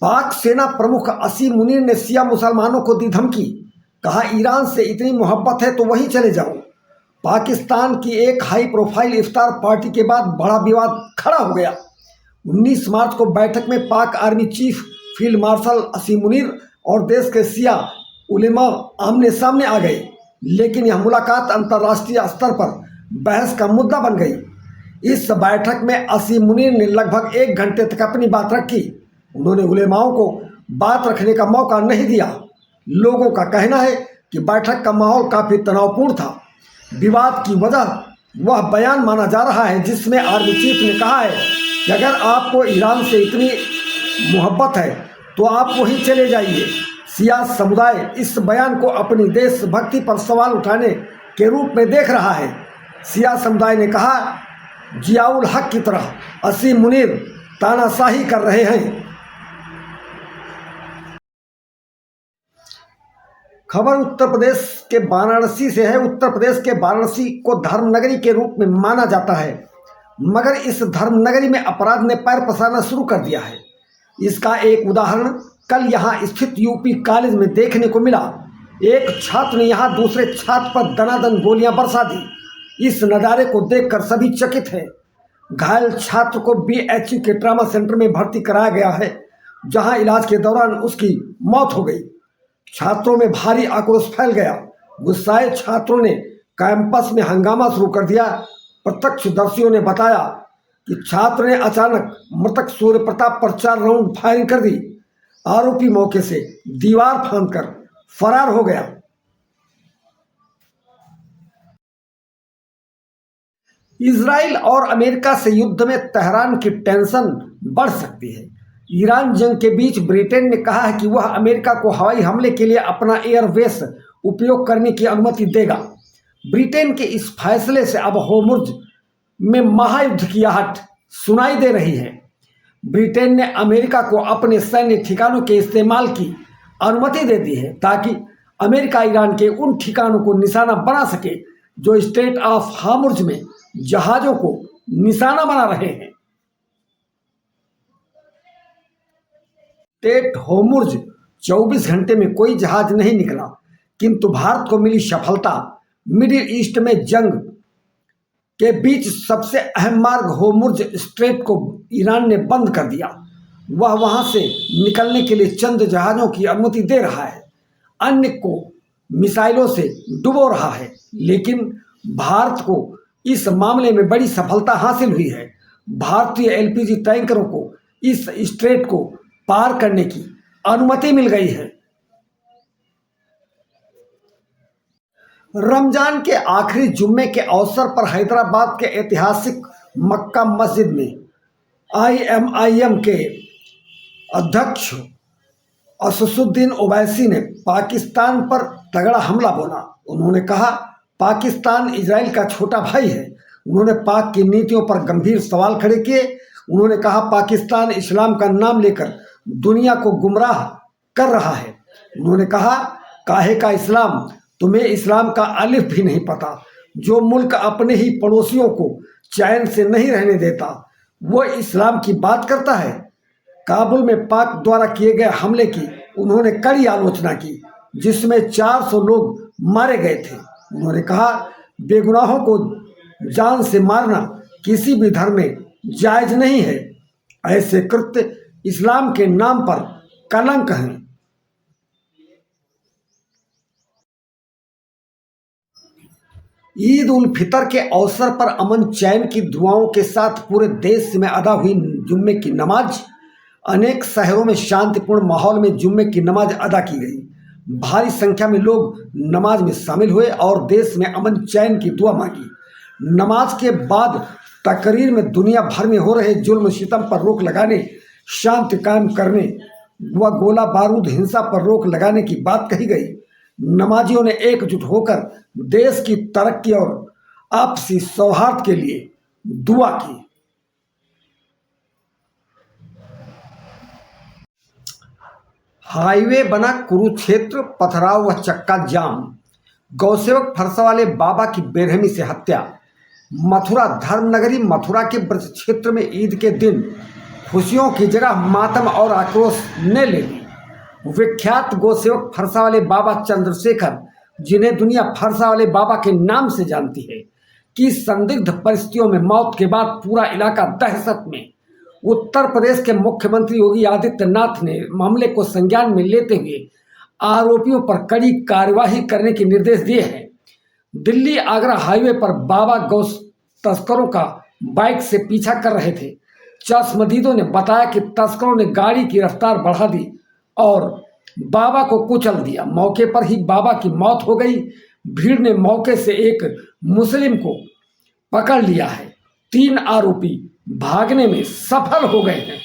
पाक सेना प्रमुख असीम मुनीर ने शिया मुसलमानों को दी धमकी। कहा, ईरान से इतनी मोहब्बत है तो वहीं चले जाओ। पाकिस्तान की एक हाई प्रोफाइल इफ्तार पार्टी के बाद बड़ा विवाद खड़ा हो गया। 19 मार्च को बैठक में पाक आर्मी चीफ फील्ड मार्शल असीम मुनीर और देश के शिया उलेमा आमने सामने आ गए, लेकिन यह मुलाकात अंतर्राष्ट्रीय स्तर पर बहस का मुद्दा बन गई। इस बैठक में असीम मुनीर ने लगभग 1 घंटे तक अपनी बात रखी। उन्होंने उलेमाओं को बात रखने का मौका नहीं दिया। लोगों का कहना है कि बैठक का माहौल काफ़ी तनावपूर्ण था। विवाद की वजह वह बयान माना जा रहा है जिसमें आर्मी चीफ ने कहा है कि अगर आपको ईरान से इतनी मोहब्बत है तो आप वहीं चले जाइए। शिया समुदाय इस बयान को अपनी देशभक्ति पर सवाल उठाने के रूप में देख रहा है। शिया समुदाय ने कहा, जियाउल हक की तरह असीम मुनीर तानाशाही कर रहे हैं। खबर उत्तर प्रदेश के वाराणसी से है। उत्तर प्रदेश के वाराणसी को धर्मनगरी के रूप में माना जाता है, मगर इस धर्मनगरी में अपराध ने पैर पसारना शुरू कर दिया है। इसका एक उदाहरण कल यहाँ स्थित यूपी कॉलेज में देखने को मिला। एक छात्र ने यहाँ दूसरे छात्र पर दनादन गोलियां बरसा दी। इस नज़ारे को देखकर सभी चकित हैं। घायल छात्र को बीएचयू के ट्रामा सेंटर में भर्ती कराया गया है, जहां इलाज के दौरान उसकी मौत हो गई। छात्रों में भारी आक्रोश फैल गया। गुस्साए छात्रों ने कैंपस में हंगामा शुरू कर दिया। प्रत्यक्षदर्शियों ने बताया कि छात्र ने अचानक मृतक सूर्य प्रताप पर 4 राउंड फायरिंग कर दी। आरोपी मौके से दीवार फांदकर फरार हो गया। इजराइल और अमेरिका से युद्ध में तेहरान की टेंशन बढ़ सकती है। ईरान जंग के बीच ब्रिटेन ने कहा है कि वह अमेरिका को हवाई हमले के लिए अपना एयरबेस उपयोग करने की अनुमति देगा। ब्रिटेन के इस फैसले से अब होर्मुज़ में महायुद्ध की आहट सुनाई दे रही है। ब्रिटेन ने अमेरिका को अपने सैन्य ठिकानों के इस्तेमाल की अनुमति दे दी है, ताकि अमेरिका ईरान के उन ठिकानों को निशाना बना सके जो स्ट्रेट ऑफ होर्मुज़ में जहाज़ों को निशाना बना रहे हैं। स्ट्रेट होर्मुज़ 24 घंटे में कोई जहाज नहीं निकला, किंतु भारत को मिली सफलता। मिडिल ईस्ट में जंग के बीच सबसे अहम मार्ग होर्मुज़ स्ट्रेट को ईरान ने बंद कर दिया। वह वहां से निकलने के लिए चंद जहाज़ों की अनुमति दे रहा है, अन्य को मिसाइलों से डुबो रहा है। लेकिन भारत को इस मामले में बड़ी सफलता हासिल हुई है। भारतीय एलपीजी टैंकरों को इस स्ट्रेट को पार करने की अनुमति मिल गई है। रमजान के आखिरी जुम्मे के अवसर पर हैदराबाद के ऐतिहासिक मक्का मस्जिद में IMIM के अध्यक्ष असदुद्दीन ओवैसी ने पाकिस्तान पर तगड़ा हमला बोला। उन्होंने कहा, पाकिस्तान इजराइल का छोटा भाई है। उन्होंने पाक की नीतियों पर गंभीर सवाल खड़े किए। उन्होंने कहा, पाकिस्तान इस्लाम का नाम लेकर दुनिया को गुमराह कर रहा है। उन्होंने कहा, काहे का इस्लाम, तुम्हें इस्लाम का अलिफ भी नहीं पता। जो मुल्क अपने ही पड़ोसियों को चैन से नहीं रहने देता, वो इस्लाम की बात करता है। काबुल में पाक द्वारा किए गए हमले की उन्होंने कड़ी आलोचना की, जिसमें 400 लोग मारे गए थे। उन्होंने कहा, बेगुनाहों को जान से मारना किसी भी धर्म में जायज नहीं है। ऐसे कृत्य इस्लाम के नाम पर कलंक हैं। ईद उल फितर के अवसर पर अमन चैन की दुआओं के साथ पूरे देश में अदा हुई जुम्मे की नमाज। अनेक शहरों में शांतिपूर्ण माहौल में जुम्मे की नमाज अदा की गई। भारी संख्या में लोग नमाज में शामिल हुए और देश में अमन चैन की दुआ मांगी। नमाज के बाद तकरीर में दुनिया भर में हो रहे जुल्म सितम पर रोक लगाने, शांति कायम करने व गोला बारूद हिंसा पर रोक लगाने की बात कही गई। नमाजियों ने एकजुट होकर देश की तरक्की और आपसी सौहार्द के लिए दुआ की। हाईवे बना कुरुक्षेत्र, पथराव व चक्का जाम। गौसेवक फरसावाले बाबा की बेरहमी से हत्या। मथुरा धर्मनगरी मथुरा के ब्रज क्षेत्र में ईद के दिन खुशियों की जगह मातम और आक्रोश ने ले ली। विख्यात गोसेवक फरसा वाले बाबा चंद्रशेखर, जिन्हें दुनिया फरसा वाले बाबा के नाम से जानती है, कि संदिग्ध परिस्थितियों में मौत के बाद पूरा इलाका दहशत में। उत्तर प्रदेश के मुख्यमंत्री योगी आदित्यनाथ ने मामले को संज्ञान में लेते हुए आरोपियों पर कड़ी कार्यवाही करने के निर्देश दिए हैं। दिल्ली आगरा हाईवे पर बाबा गौ तस्करों का बाइक से पीछा कर रहे थे। चश्मदीदों ने बताया कि तस्करों ने गाड़ी की रफ्तार बढ़ा दी और बाबा को कुचल दिया। मौके पर ही बाबा की मौत हो गई। भीड़ ने मौके से एक मुस्लिम को पकड़ लिया है। 3 आरोपी भागने में सफल हो गए हैं।